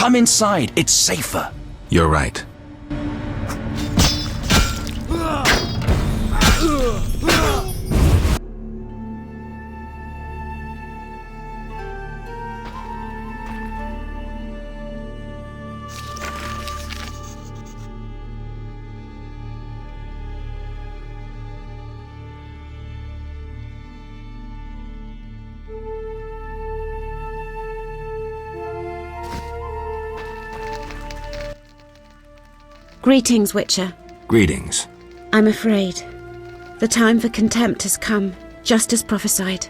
Come inside, it's safer. You're right. Greetings, Witcher. Greetings. I'm afraid. The time for contempt has come, just as prophesied.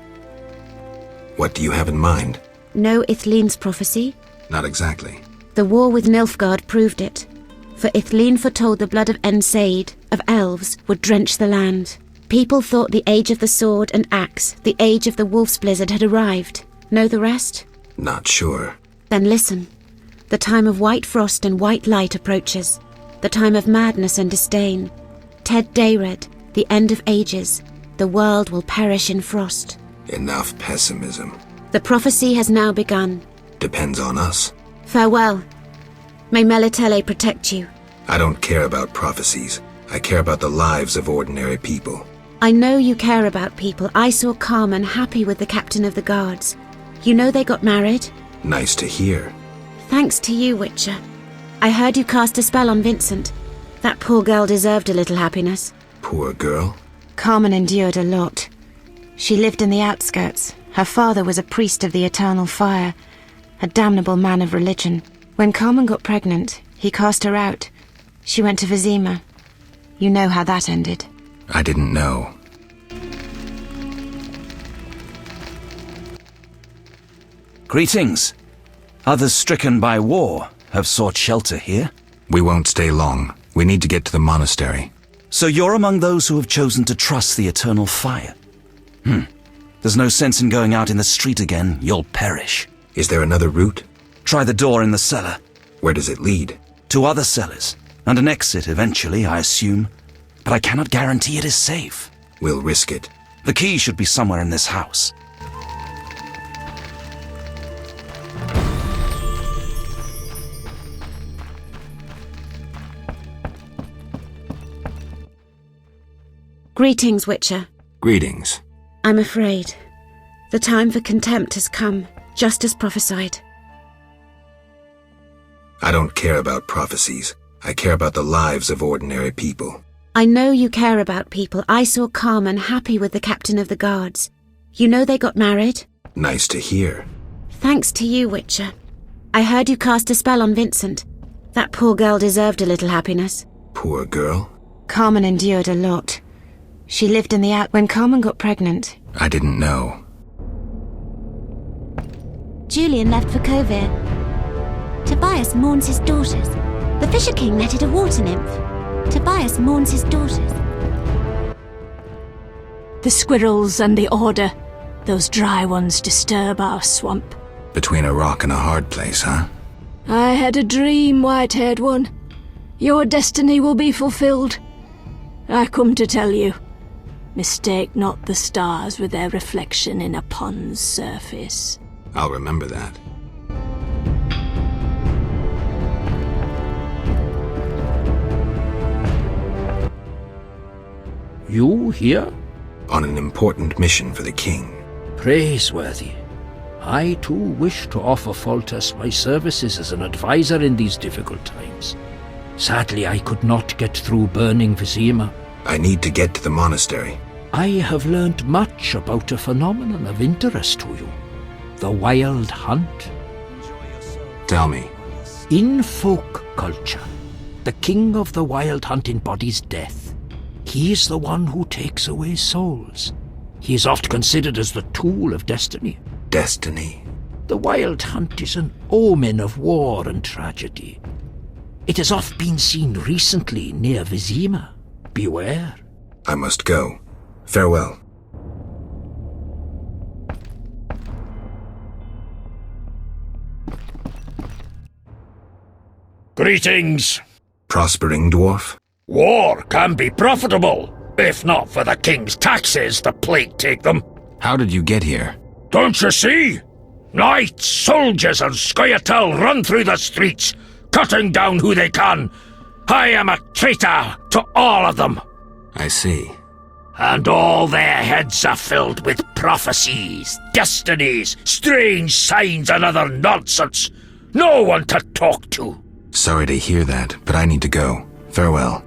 What do you have in mind? Know Ithleen's prophecy? Not exactly. The war with Nilfgaard proved it. For Ithleen foretold the blood of Ensaid, of elves, would drench the land. People thought the age of the sword and axe, the age of the wolf's blizzard had arrived. Know the rest? Not sure. Then listen. The time of white frost and white light approaches. The time of madness and disdain. Ted Dayred, the end of ages. The world will perish in frost. Enough pessimism. The prophecy has now begun. Depends on us. Farewell. May Melitele protect you. I don't care about prophecies. I care about the lives of ordinary people. I know you care about people. I saw Carmen happy with the captain of the guards. You know they got married? Nice to hear. Thanks to you, Witcher. I heard you cast a spell on Vincent. That poor girl deserved a little happiness. Poor girl? Carmen endured a lot. She lived in the outskirts. Her father was a priest of the eternal fire, a damnable man of religion. When Carmen got pregnant, he cast her out. She went to Vizima. You know how that ended. I didn't know. Greetings. Others stricken by war have sought shelter here. We won't stay long. We need to get to the monastery. So you're among those who have chosen to trust the eternal fire. There's no sense in going out in the street again. You'll perish. Is there another route? Try the door in the cellar. Where does it lead? To other cellars, and an exit eventually, I assume. But I cannot guarantee it is safe. We'll risk it. The key should be somewhere in this house. Greetings, Witcher. Greetings. I'm afraid. The time for contempt has come, just as prophesied. I don't care about prophecies. I care about the lives of ordinary people. I know you care about people. I saw Carmen happy with the captain of the guards. You know they got married? Nice to hear. Thanks to you, Witcher. I heard you cast a spell on Vincent. That poor girl deserved a little happiness. Poor girl? Carmen endured a lot. She lived in the When Carmen got pregnant... I didn't know. Julian left for Kovir. Tobias mourns his daughters. The Fisher King netted a water nymph. Tobias mourns his daughters. The squirrels and the order. Those dry ones disturb our swamp. Between a rock and a hard place, huh? I had a dream, white-haired one. Your destiny will be fulfilled. I come to tell you. Mistake not the stars with their reflection in a pond's surface. I'll remember that. You here? On an important mission for the king. Praiseworthy. I too wish to offer Foltest my services as an advisor in these difficult times. Sadly, I could not get through burning Vizima. I need to get to the monastery. I have learnt much about a phenomenon of interest to you. The wild hunt. Tell me. In folk culture, the king of the wild hunt embodies death. He is the one who takes away souls. He is oft considered as the tool of destiny. Destiny? The wild hunt is an omen of war and tragedy. It has oft been seen recently near Vizima. Beware. I must go. Farewell. Greetings. Prospering dwarf? War can be profitable, if not for the king's taxes, the plague take them. How did you get here? Don't you see? Knights, soldiers, and Scoia'tael run through the streets, cutting down who they can. I am a traitor to all of them. I see. And all their heads are filled with prophecies, destinies, strange signs, and other nonsense. No one to talk to. Sorry to hear that, but I need to go. Farewell.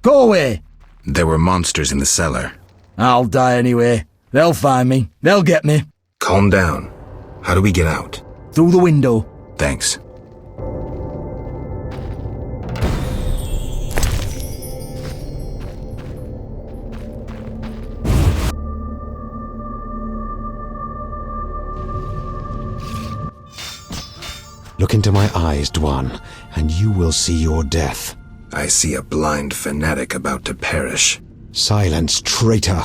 Go away! There were monsters in the cellar. I'll die anyway. They'll find me. They'll get me. Calm down. How do we get out? Through the window. Thanks. Look into my eyes, Dwan, and you will see your death. I see a blind fanatic about to perish. Silence, traitor.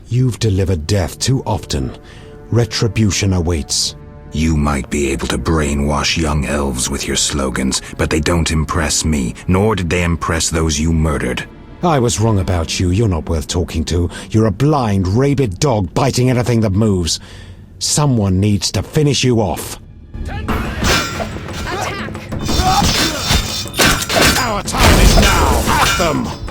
You've delivered death too often. Retribution awaits. You might be able to brainwash young elves with your slogans, but they don't impress me, nor did they impress those you murdered. I was wrong about you. You're not worth talking to. You're a blind, rabid dog biting anything that moves. Someone needs to finish you off. Our time is now! At them!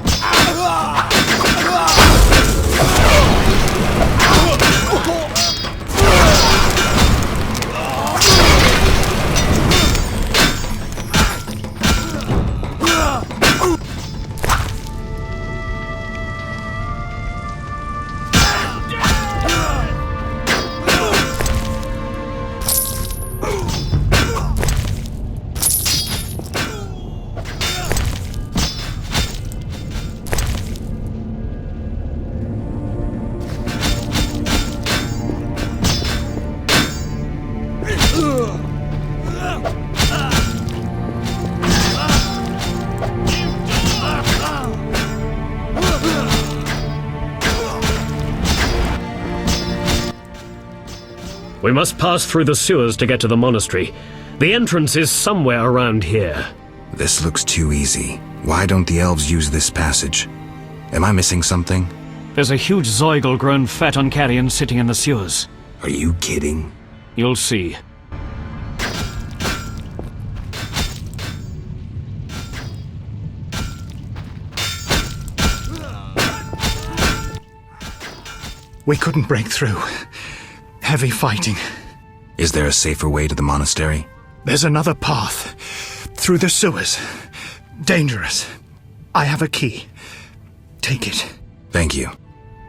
We must pass through the sewers to get to the monastery. The entrance is somewhere around here. This looks too easy. Why don't the elves use this passage? Am I missing something? There's a huge Zeugl grown fat on carrion sitting in the sewers. Are you kidding? You'll see. We couldn't break through. Heavy fighting. Is there a safer way to the monastery? There's another path. Through the sewers. Dangerous. I have a key. Take it. Thank you.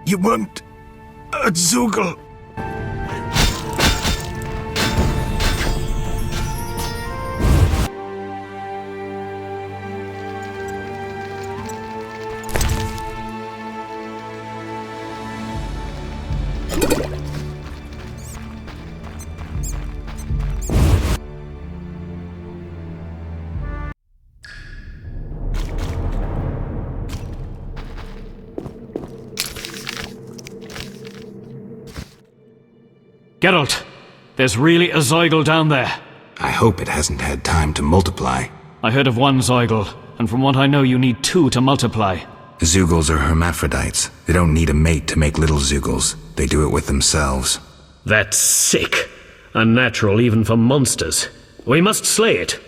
You weren't a Zeugl. Geralt, there's really a Zeugl down there. I hope it hasn't had time to multiply. I heard of one Zeugl, and from what I know you need 2 to multiply. Zeugls are hermaphrodites. They don't need a mate to make little Zeugls. They do it with themselves. That's sick. Unnatural even for monsters. We must slay it.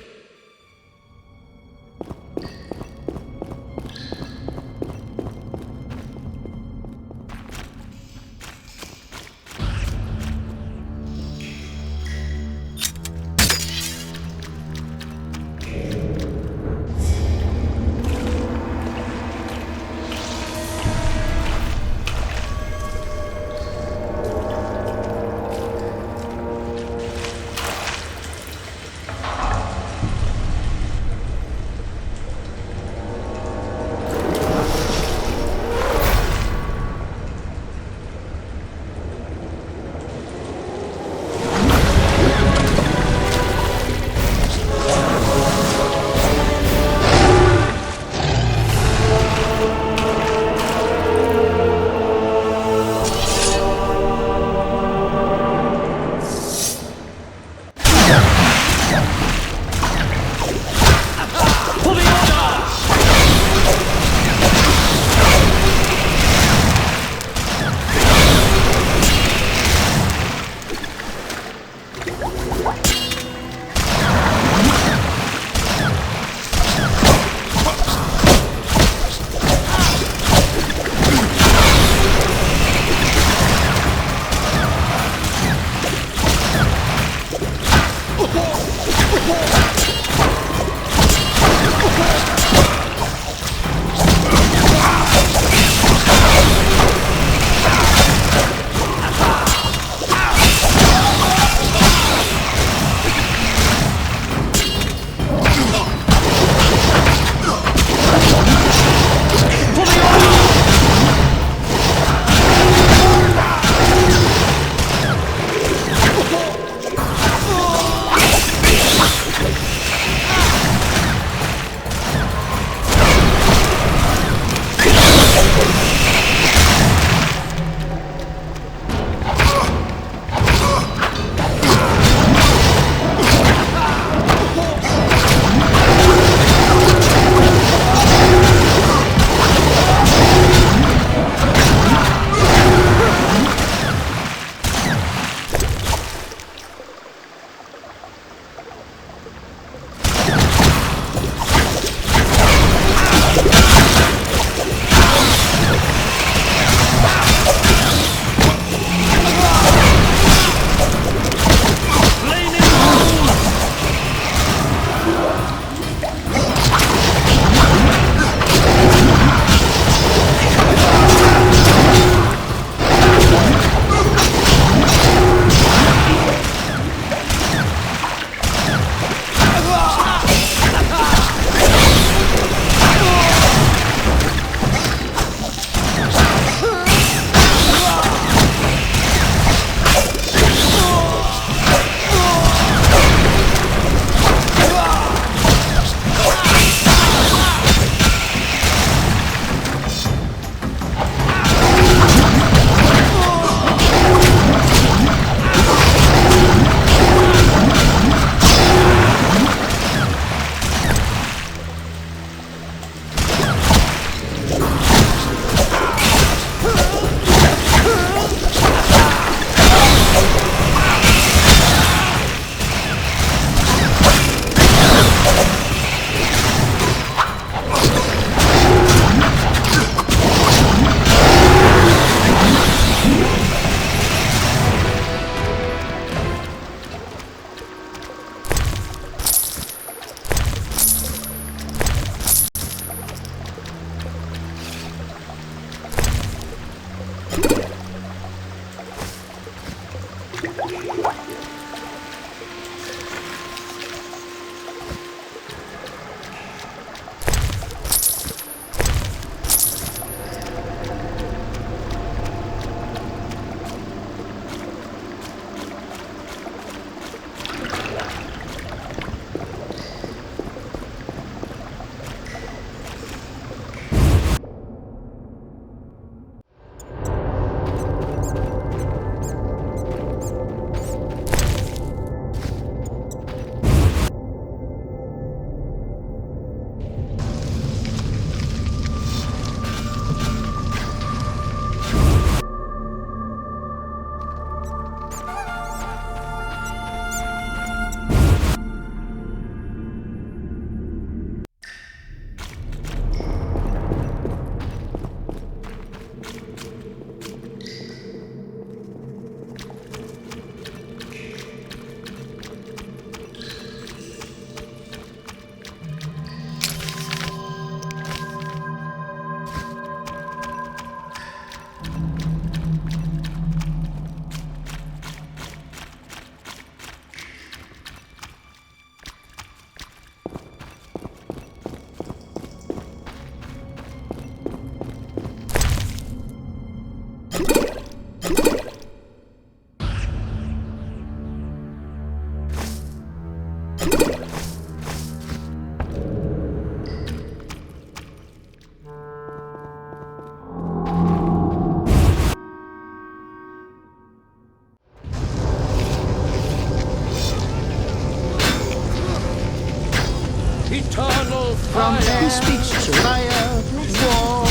Eternal fire! He speaks to fire, war.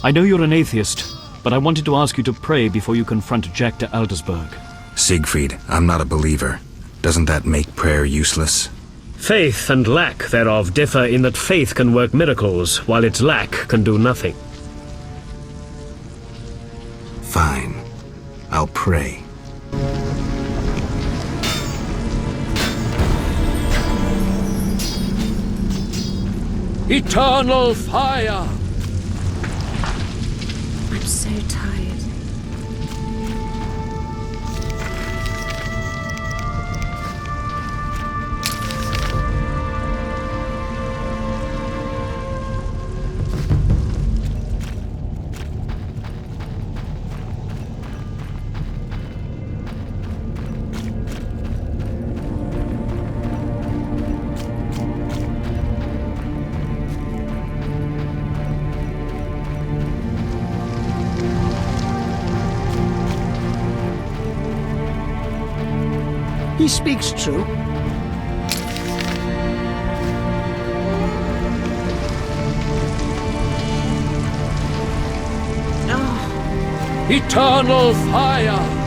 I know you're an atheist, but I wanted to ask you to pray before you confront Jack de Aldersberg. Siegfried, I'm not a believer. Doesn't that make prayer useless? Faith and lack thereof differ in that faith can work miracles, while its lack can do nothing. Fine. I'll pray. Eternal fire! I'm so tired. He speaks true. Eternal fire!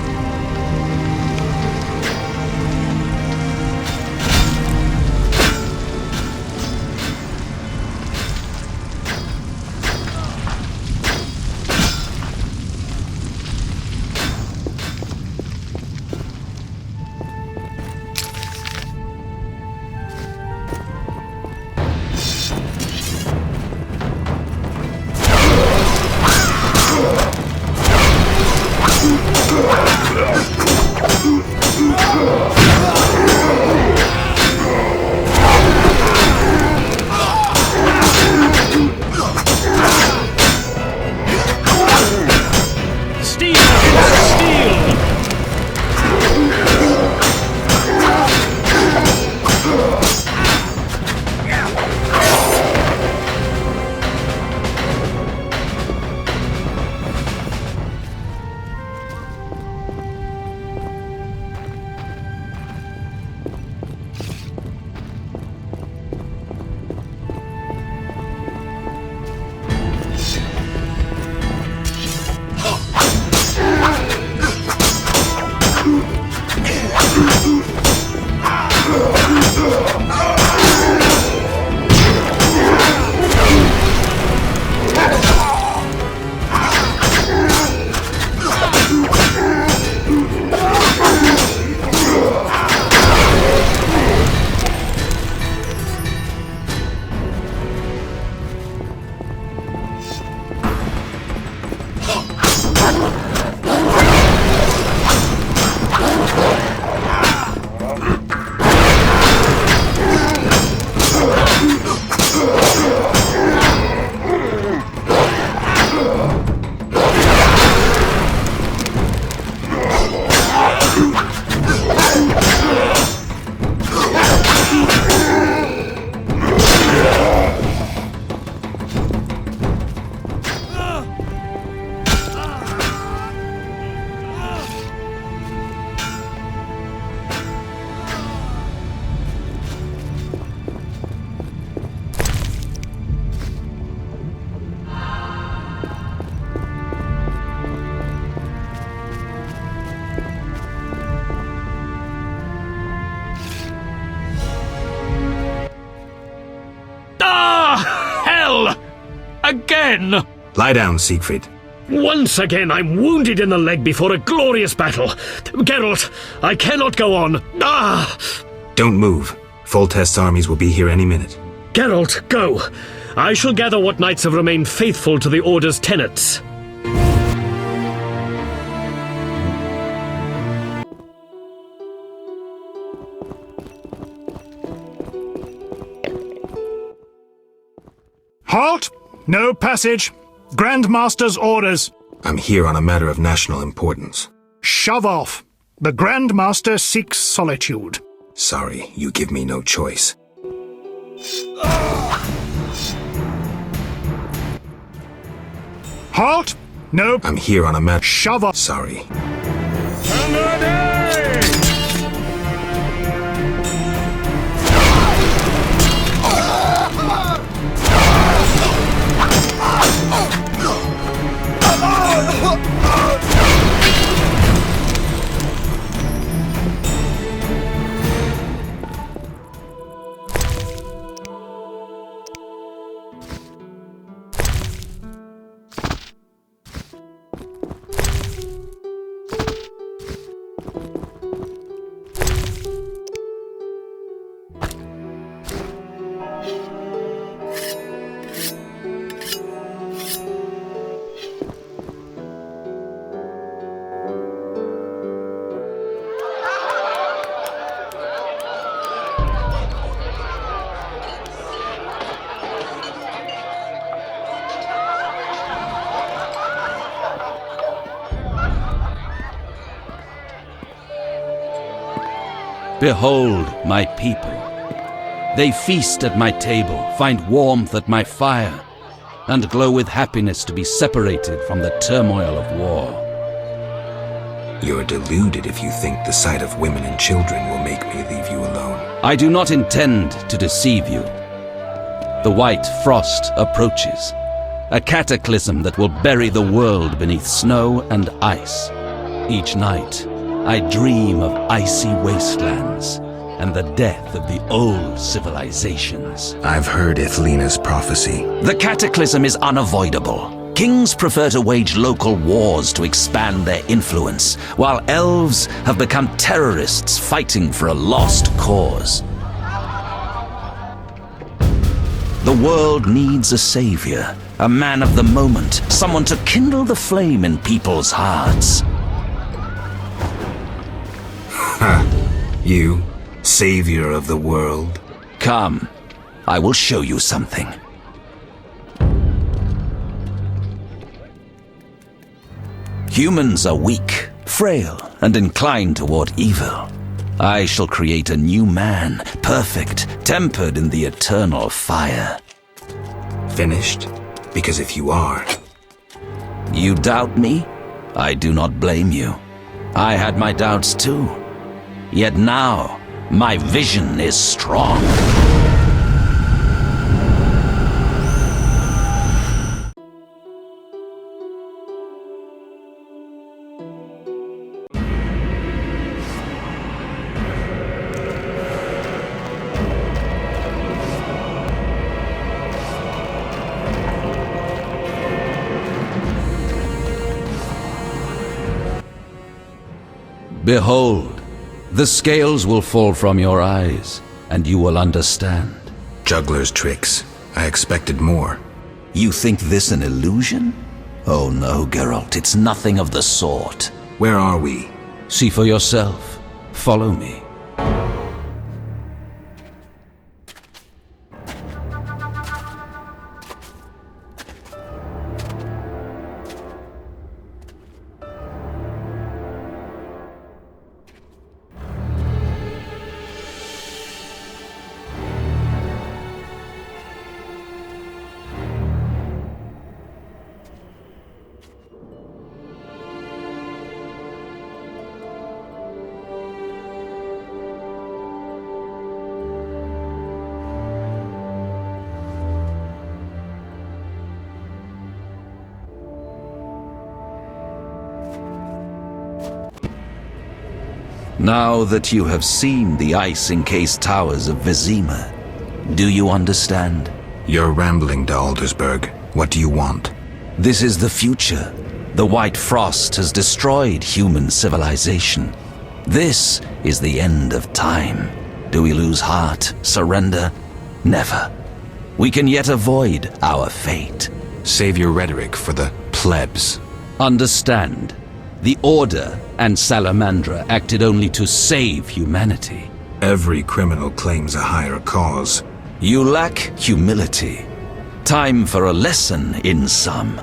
Again! Lie down, Siegfried. Once again I'm wounded in the leg before a glorious battle. Geralt, I cannot go on. Ah! Don't move. Foltest's armies will be here any minute. Geralt, go. I shall gather what knights have remained faithful to the Order's tenets. Halt! No passage. Grandmaster's orders. I'm here on a matter of national importance. Shove off. The Grandmaster seeks solitude. Sorry, you give me no choice. Halt! No. I'm here on a matter. Shove off. Sorry. Behold my people. They feast at my table, find warmth at my fire, and glow with happiness to be separated from the turmoil of war. You're deluded if you think the sight of women and children will make me leave you alone. I do not intend to deceive you. The white frost approaches, a cataclysm that will bury the world beneath snow and ice. Each night, I dream of icy wastelands and the death of the old civilizations. I've heard Ithlina's prophecy. The cataclysm is unavoidable. Kings prefer to wage local wars to expand their influence, while elves have become terrorists fighting for a lost cause. The world needs a savior, a man of the moment, someone to kindle the flame in people's hearts. You, savior of the world? Come, I will show you something. Humans are weak, frail, and inclined toward evil. I shall create a new man, perfect, tempered in the eternal fire. Finished? Because if you are... You doubt me? I do not blame you. I had my doubts too. Yet now, my vision is strong. Behold, the scales will fall from your eyes, and you will understand. Juggler's tricks. I expected more. You think this an illusion? Oh no, Geralt, it's nothing of the sort. Where are we? See for yourself. Follow me. Now that you have seen the ice-encased towers of Vizima, do you understand? You're rambling to Aldersburg. What do you want? This is the future. The White Frost has destroyed human civilization. This is the end of time. Do we lose heart, surrender? Never. We can yet avoid our fate. Save your rhetoric for the plebs. Understand, the Order and Salamandra acted only to save humanity. Every criminal claims a higher cause. You lack humility. Time for a lesson in some.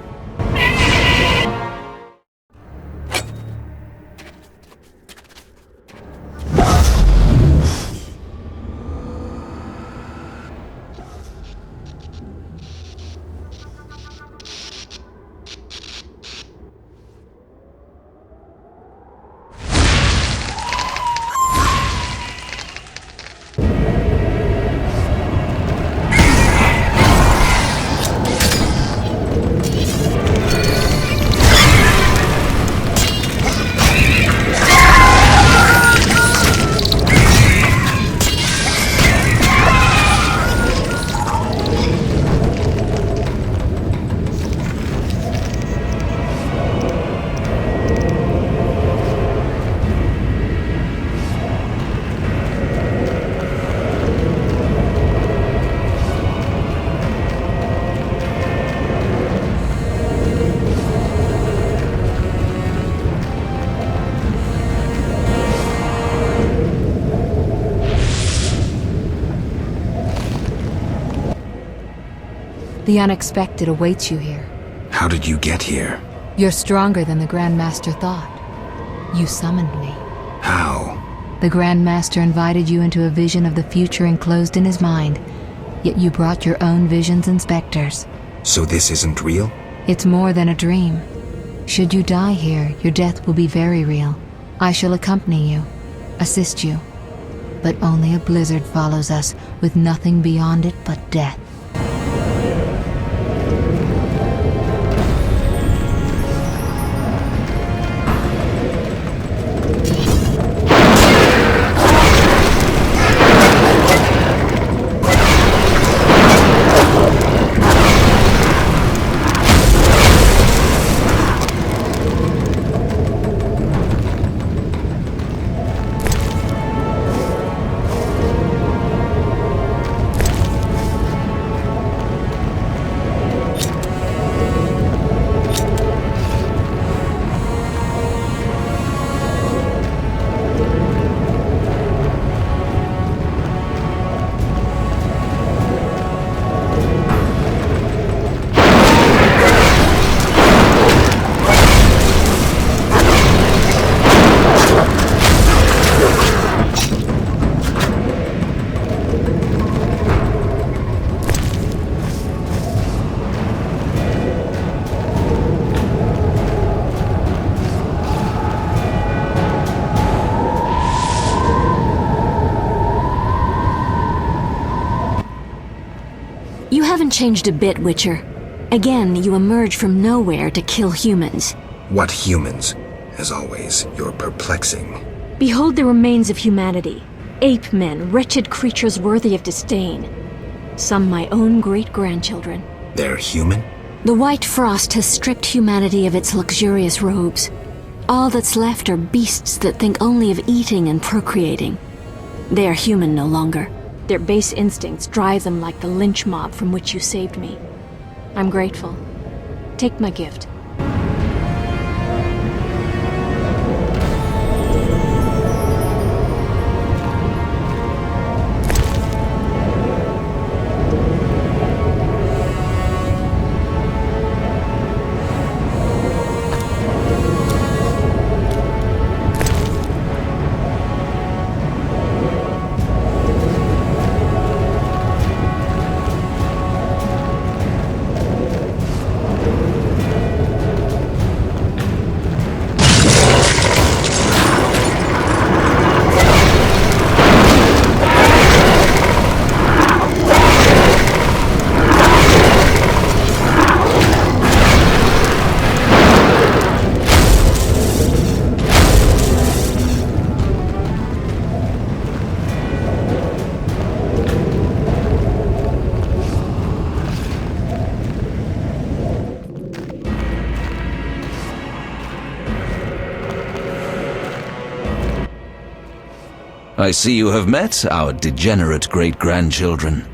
The unexpected awaits you here. How did you get here? You're stronger than the Grand Master thought. You summoned me. How? The Grand Master invited you into a vision of the future enclosed in his mind, yet you brought your own visions and specters. So this isn't real? It's more than a dream. Should you die here, your death will be very real. I shall accompany you, assist you. But only a blizzard follows us, with nothing beyond it but death. You haven't changed a bit, Witcher. Again, you emerge from nowhere to kill humans. What humans? As always, you're perplexing. Behold the remains of humanity. Ape men, wretched creatures worthy of disdain. Some my own great-grandchildren. They're human? The White Frost has stripped humanity of its luxurious robes. All that's left are beasts that think only of eating and procreating. They are human no longer. Their base instincts drive them like the lynch mob from which you saved me. I'm grateful. Take my gift. I see you have met our degenerate great-grandchildren.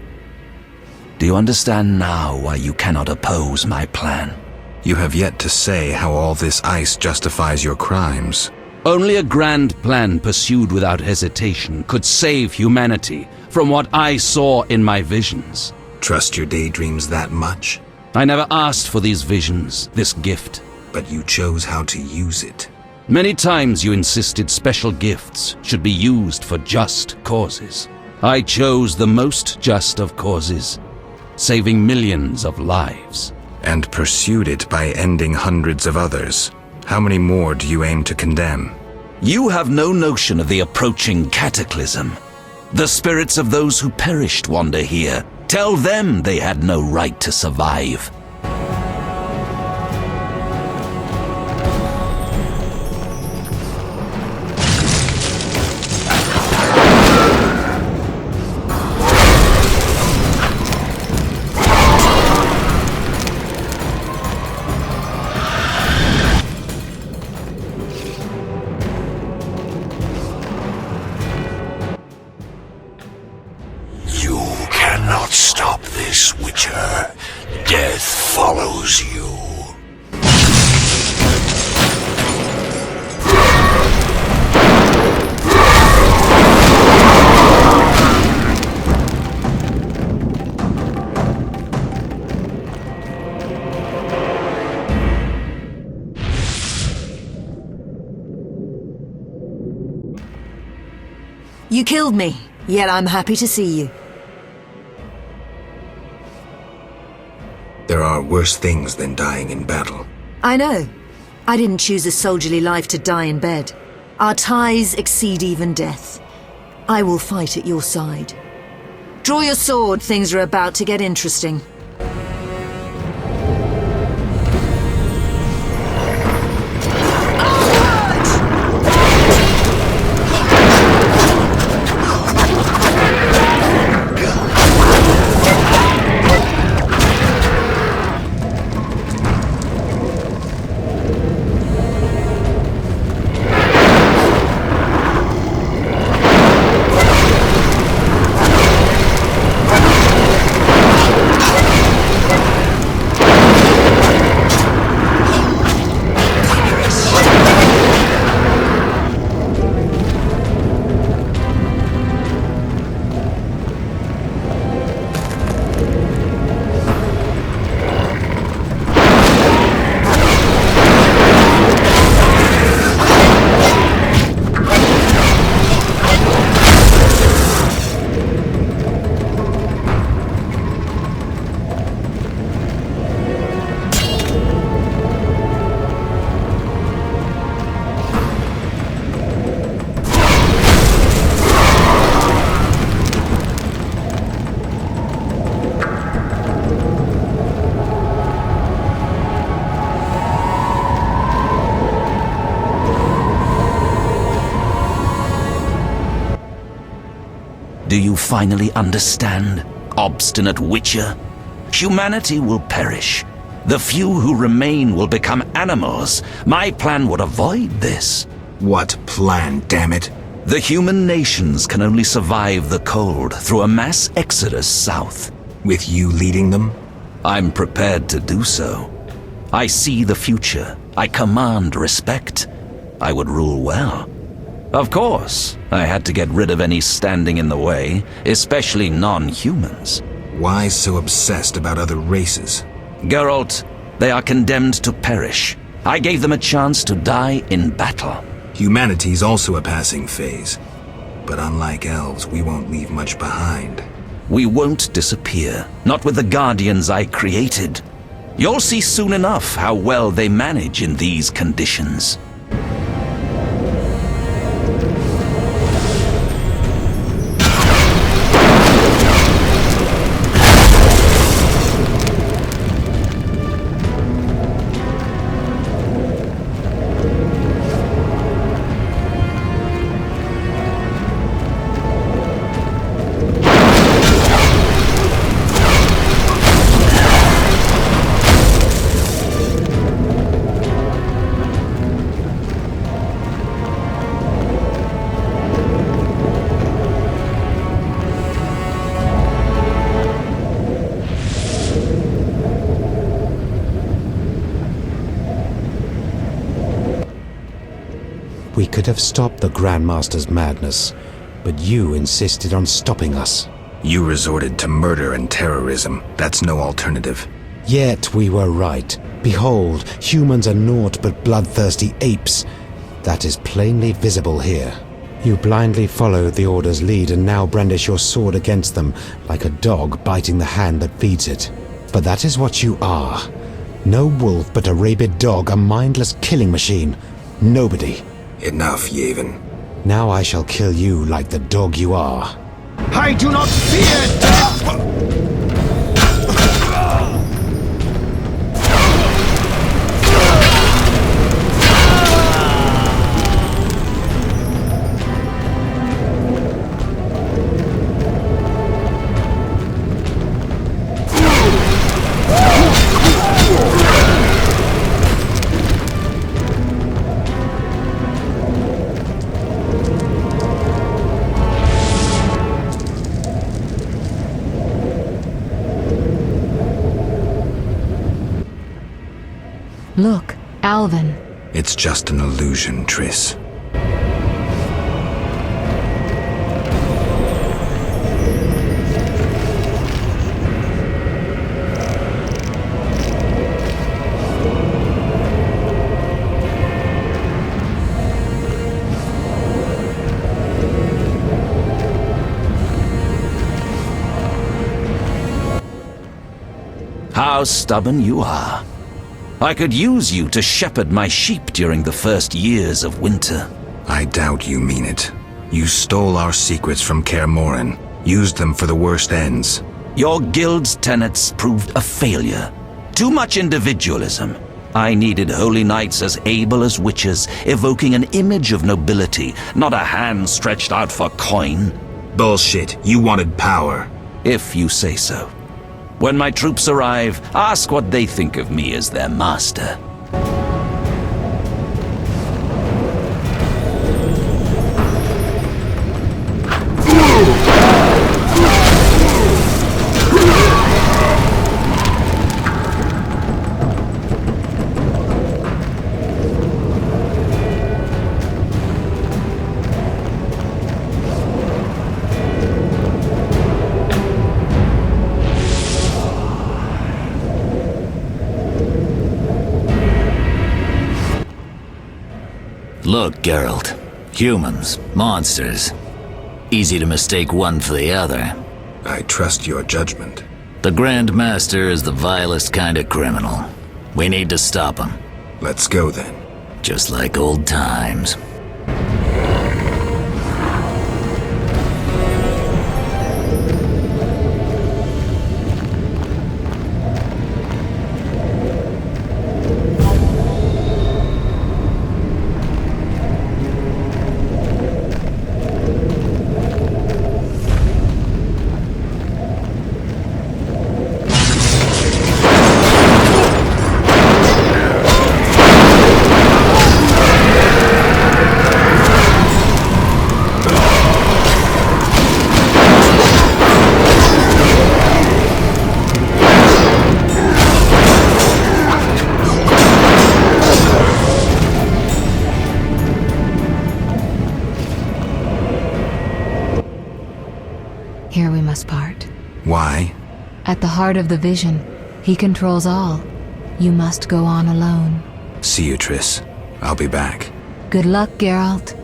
Do you understand now why you cannot oppose my plan? You have yet to say how all this ice justifies your crimes. Only a grand plan pursued without hesitation could save humanity from what I saw in my visions. Trust your daydreams that much? I never asked for these visions, this gift. But you chose how to use it. Many times you insisted special gifts should be used for just causes. I chose the most just of causes, saving millions of lives. And pursued it by ending hundreds of others. How many more do you aim to condemn? You have no notion of the approaching cataclysm. The spirits of those who perished wander here. Tell them they had no right to survive. Cannot stop this, Witcher. Death follows you. You killed me, yet I'm happy to see you. There are worse things than dying in battle. I know. I didn't choose a soldierly life to die in bed. Our ties exceed even death. I will fight at your side. Draw your sword, things are about to get interesting. Do you finally understand, obstinate Witcher? Humanity will perish. The few who remain will become animals. My plan would avoid this. What plan, damn it? The human nations can only survive the cold through a mass exodus south. With you leading them? I'm prepared to do so. I see the future. I command respect. I would rule well. Of course, I had to get rid of any standing in the way, especially non-humans. Why so obsessed about other races? Geralt, they are condemned to perish. I gave them a chance to die in battle. Humanity's also a passing phase. But unlike elves, we won't leave much behind. We won't disappear, not with the Guardians I created. You'll see soon enough how well they manage in these conditions. We could have stopped the Grandmaster's madness, but you insisted on stopping us. You resorted to murder and terrorism. That's no alternative. Yet we were right. Behold, humans are naught but bloodthirsty apes. That is plainly visible here. You blindly followed the Order's lead and now brandish your sword against them, like a dog biting the hand that feeds it. But that is what you are. No wolf but a rabid dog, a mindless killing machine. Nobody. Enough, Yavin. Now I shall kill you like the dog you are. I do not fear death! Look, Alvin. It's just an illusion, Triss. How stubborn you are. I could use you to shepherd my sheep during the first years of winter. I doubt you mean it. You stole our secrets from Kaer Morhen, used them for the worst ends. Your guild's tenets proved a failure. Too much individualism. I needed holy knights as able as witches, evoking an image of nobility, not a hand stretched out for coin. Bullshit. You wanted power. If you say so. When my troops arrive, ask what they think of me as their master. Look, Geralt. Humans, monsters. Easy to mistake one for the other. I trust your judgment. The Grand Master is the vilest kind of criminal. We need to stop him. Let's go then. Just like old times. Here we must part. Why? At the heart of the vision, he controls all. You must go on alone. See you, Triss. I'll be back. Good luck, Geralt.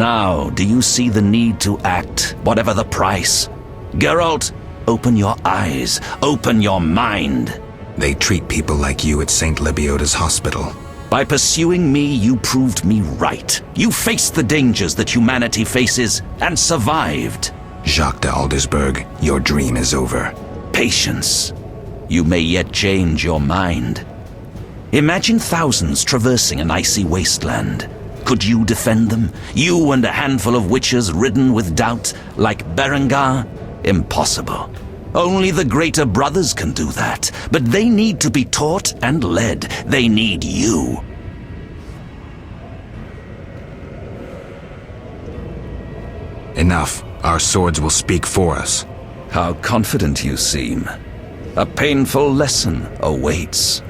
Now, do you see the need to act, whatever the price? Geralt, open your eyes, open your mind. They treat people like you at St. Lebioda's hospital. By pursuing me, you proved me right. You faced the dangers that humanity faces and survived. Jacques de Aldersberg, your dream is over. Patience. You may yet change your mind. Imagine thousands traversing an icy wasteland. Could you defend them? You and a handful of witches ridden with doubt, like Berengar? Impossible. Only the greater brothers can do that, but they need to be taught and led. They need you. Enough. Our swords will speak for us. How confident you seem. A painful lesson awaits.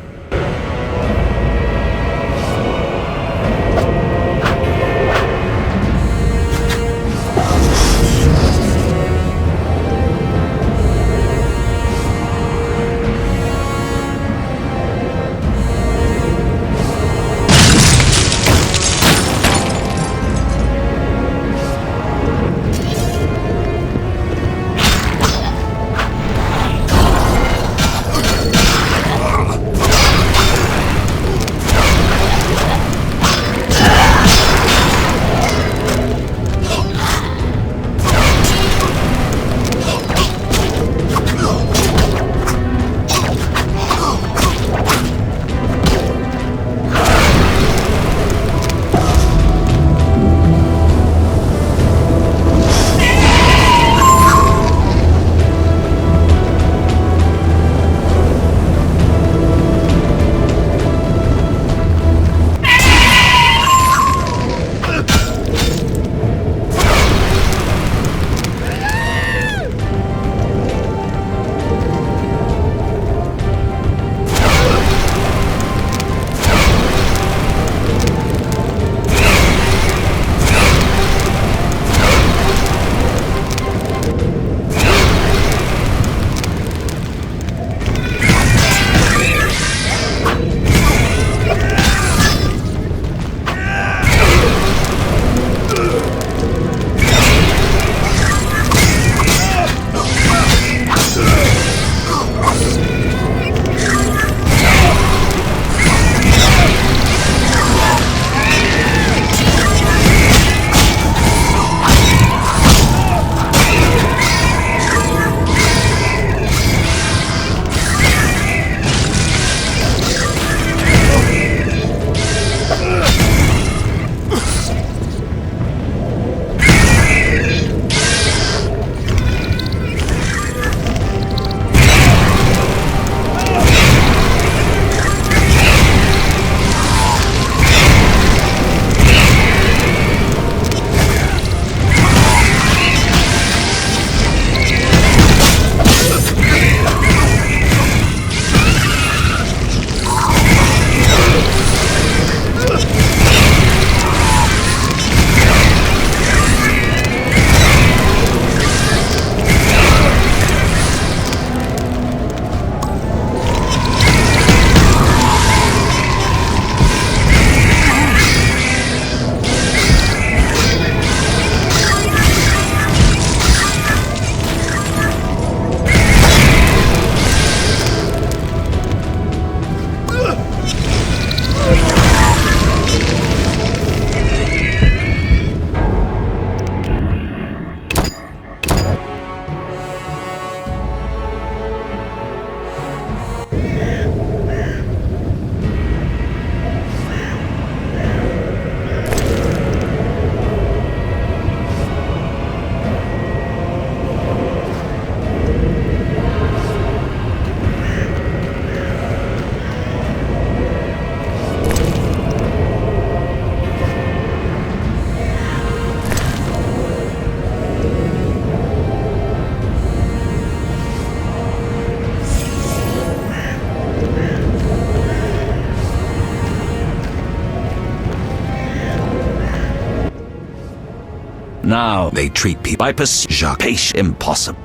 Now they treat people by Jacques. Impossible.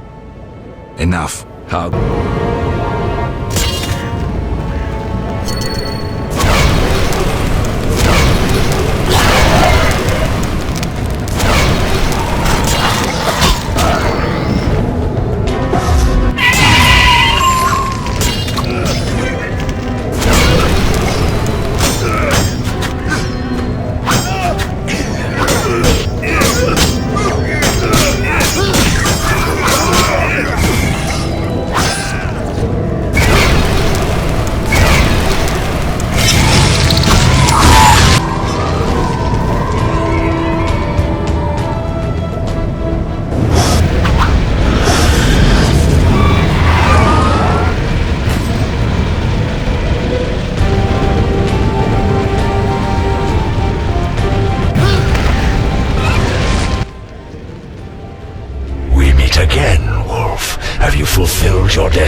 Enough. How?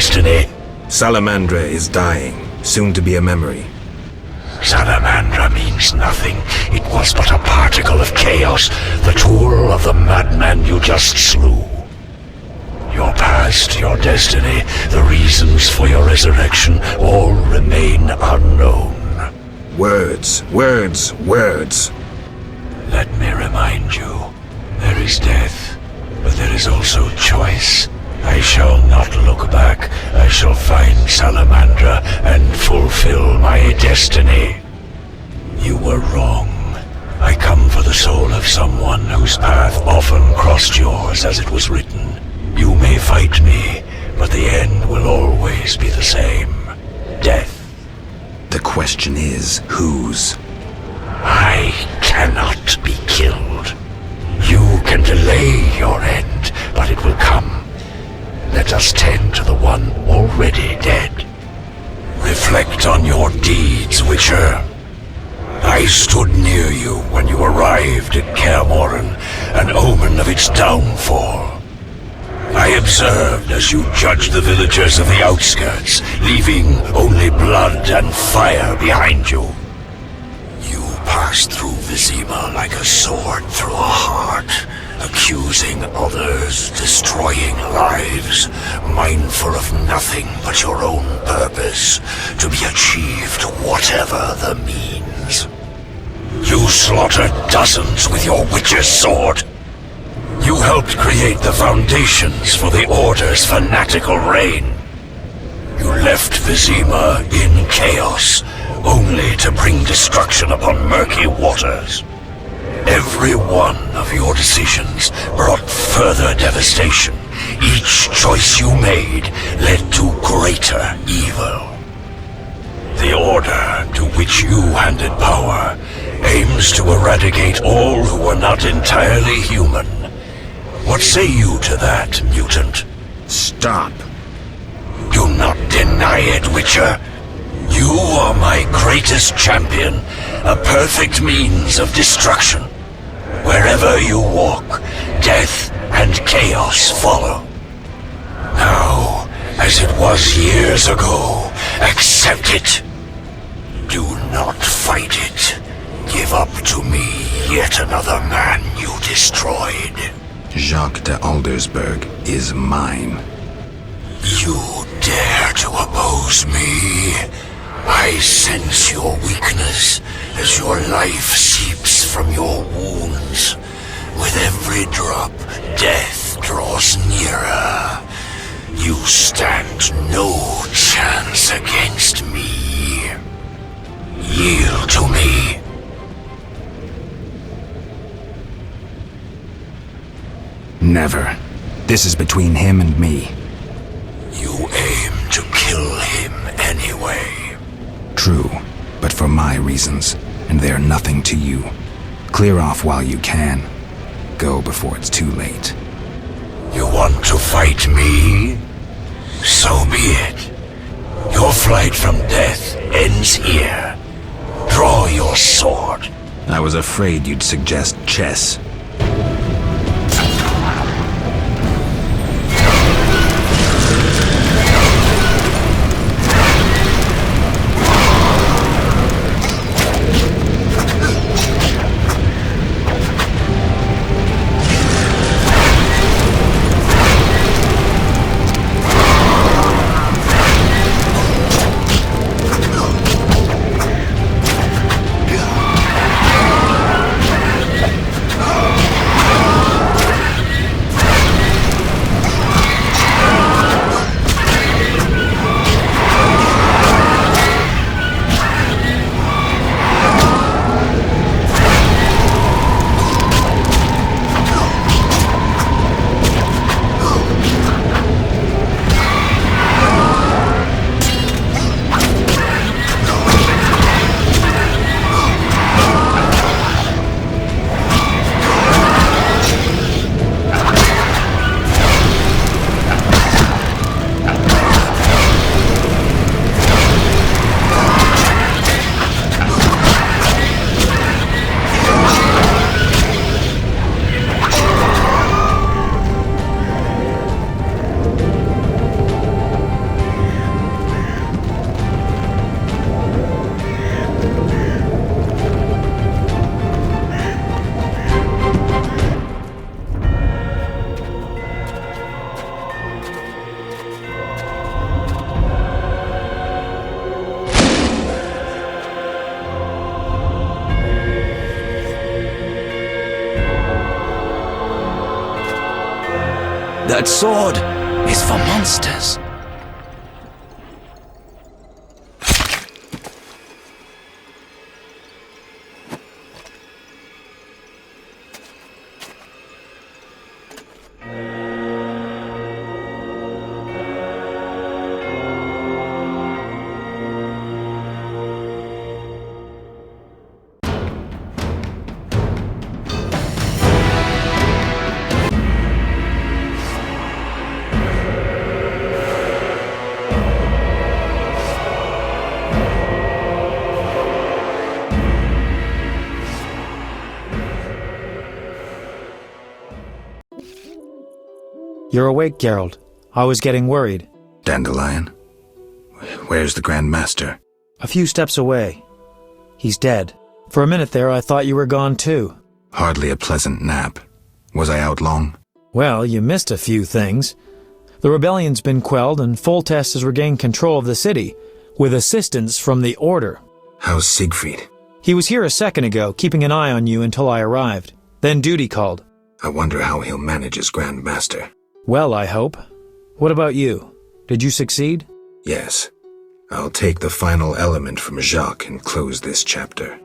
destiny. Salamandra is dying, soon to be a memory. Salamandra means nothing. It was but a particle of chaos, the tool of the madman you just slew. Your past, your destiny, the reasons for your resurrection all remain unknown. Words, words, words. Let me remind you, there is death, but there is also choice. I shall not look back. I shall find Salamandra and fulfill my destiny. You were wrong. I come for the soul of someone whose path often crossed yours as it was written. You may fight me, but the end will always be the same. Death. The question is, whose? I cannot be killed. You can delay your end, but it will come. Let us tend to the one already dead. Reflect on your deeds, Witcher. I stood near you when you arrived at Kaer Morhen, an omen of its downfall. I observed as you judged the villagers of the outskirts, leaving only blood and fire behind you. You passed through Vizima like a sword through a heart, accusing others, destroying lives, mindful of nothing but your own purpose, to be achieved whatever the means. You slaughtered dozens with your witch's sword. You helped create the foundations for the Order's fanatical reign. You left Vizima in chaos, only to bring destruction upon murky waters. Every one of your decisions brought further devastation. Each choice you made led to greater evil. The Order to which you handed power aims to eradicate all who are not entirely human. What say you to that, mutant? Stop. Do not deny it, Witcher. You are my greatest champion, a perfect means of destruction. Wherever you walk, death and chaos follow. Now, as it was years ago, accept it. Do not fight it. Give up to me yet another man you destroyed. Jacques de Aldersberg is mine. You dare to oppose me? I sense your weakness as your life seeps from your wounds. With every drop, death draws nearer. You stand no chance against me. Yield to me. Never. This is between him and me. You aim to kill him anyway. True, but for my reasons, and they are nothing to you. Clear off while you can. Go before it's too late. You want to fight me? So be it. Your flight from death ends here. Draw your sword. I was afraid you'd suggest chess. That sword is for monsters. You're awake, Geralt. I was getting worried. Dandelion? Where's the Grand Master? A few steps away. He's dead. For a minute there, I thought you were gone too. Hardly a pleasant nap. Was I out long? Well, you missed a few things. The rebellion's been quelled and Foltest has regained control of the city, with assistance from the Order. How's Siegfried? He was here a second ago, keeping an eye on you until I arrived. Then duty called. I wonder how he'll manage as Grand Master. Well, I hope. What about you? Did you succeed? Yes. I'll take the final element from Jacques and close this chapter.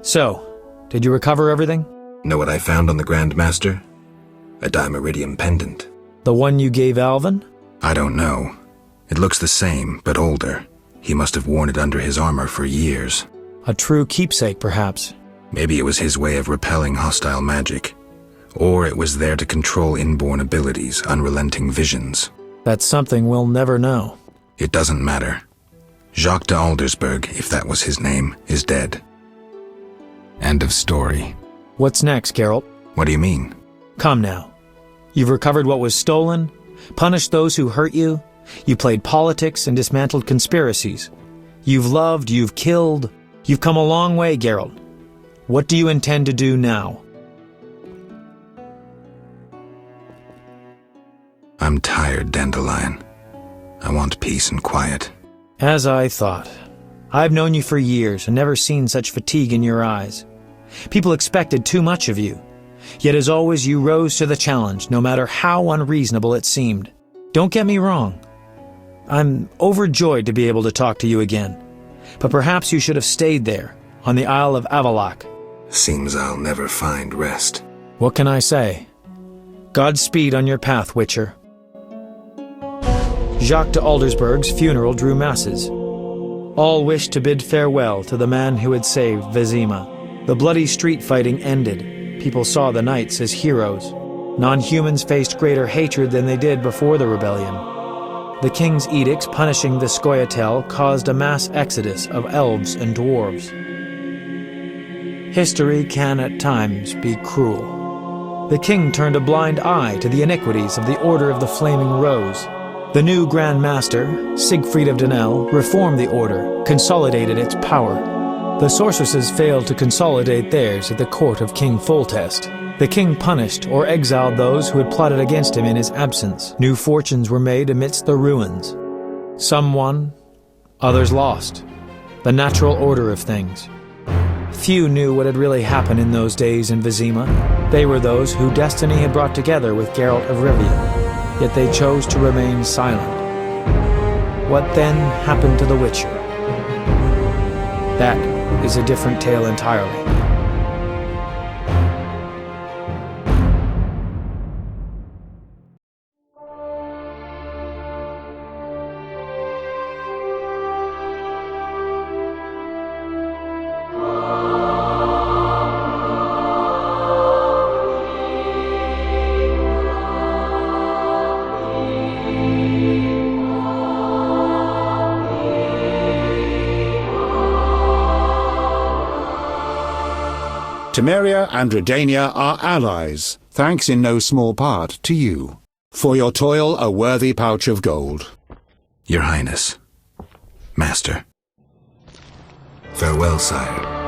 So, did you recover everything? Know what I found on the Grand Master? A dimeridium pendant. The one you gave Alvin? I don't know. It looks the same, but older. He must have worn it under his armor for years. A true keepsake, perhaps. Maybe it was his way of repelling hostile magic. Or it was there to control inborn abilities, unrelenting visions. That's something we'll never know. It doesn't matter. Jacques de Aldersberg, if that was his name, is dead. End of story. What's next, Geralt? What do you mean? Come now. You've recovered what was stolen, punished those who hurt you, you played politics and dismantled conspiracies. You've loved, you've killed, you've come a long way, Geralt. What do you intend to do now? I'm tired, Dandelion. I want peace and quiet. As I thought. I've known you for years and never seen such fatigue in your eyes. People expected too much of you. Yet as always, you rose to the challenge, no matter how unreasonable it seemed. Don't get me wrong. I'm overjoyed to be able to talk to you again. But perhaps you should have stayed there, on the Isle of Avallac'h. Seems I'll never find rest. What can I say? Godspeed on your path, Witcher. Jacques de Aldersberg's funeral drew masses. All wished to bid farewell to the man who had saved Vizima. The bloody street fighting ended. People saw the knights as heroes. Non-humans faced greater hatred than they did before the rebellion. The king's edicts punishing the Scoia'tael caused a mass exodus of elves and dwarves. History can at times be cruel. The king turned a blind eye to the iniquities of the Order of the Flaming Rose. The new Grand Master, Siegfried of Dunel, reformed the Order, consolidated its power. The sorceresses failed to consolidate theirs at the court of King Foltest. The king punished or exiled those who had plotted against him in his absence. New fortunes were made amidst the ruins. Some won, others lost. The natural order of things. Few knew what had really happened in those days in Vizima. They were those who destiny had brought together with Geralt of Rivia, yet they chose to remain silent. What then happened to the Witcher? That is a different tale entirely. Temeria and Redania are allies, thanks in no small part to you. For your toil, a worthy pouch of gold. Your Highness. Master. Farewell, sire.